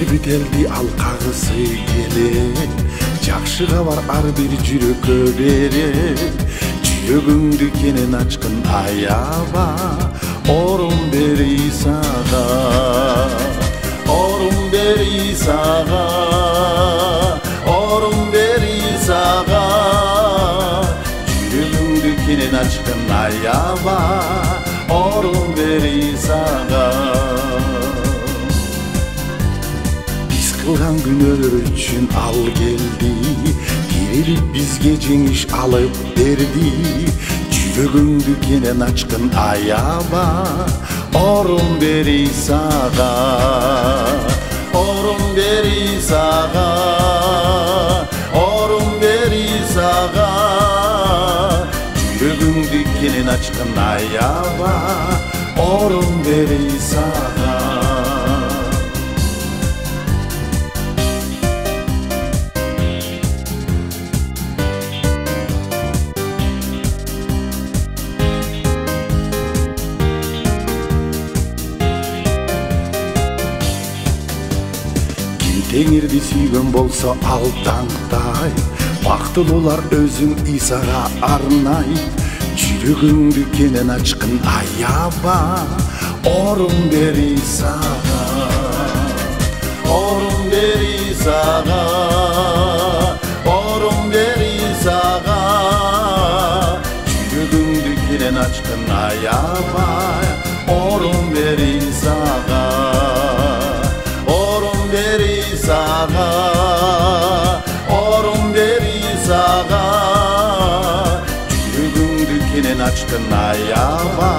бүт элди алкагысы келет, жакшы кабар ар бир жүрөккө берет. Жүрөгүңдү кенен ачкын аяба, орун бери сага, орун бери сага, орун бери сага. Жүрөгүңдү кенен ачкын аяба, орун бери сага. Биз кылган күнөөлөр үчүн ал келди, кирилип бизге жеңиш алып берди. Жүрөгүңдү кенен ачкын аяба, орун бери сага, орун бери сага, орун бери сага. Жүрөгүңдү кенен ачкын аяба, орун бери сага. Теңирди сүйгөн болсо ал таңтай, бактылуулар өзүң Исага арнайт. Жүрөгүңдү кенен ачкын аяба, орун бери сага, орун бери сага, орун бери сага. Жүрөгүңдү кенен ачкын аяба, орун бери сага, орун beri saga, orun beri saga. Жүрөгүңдү кенен ачкын аяба,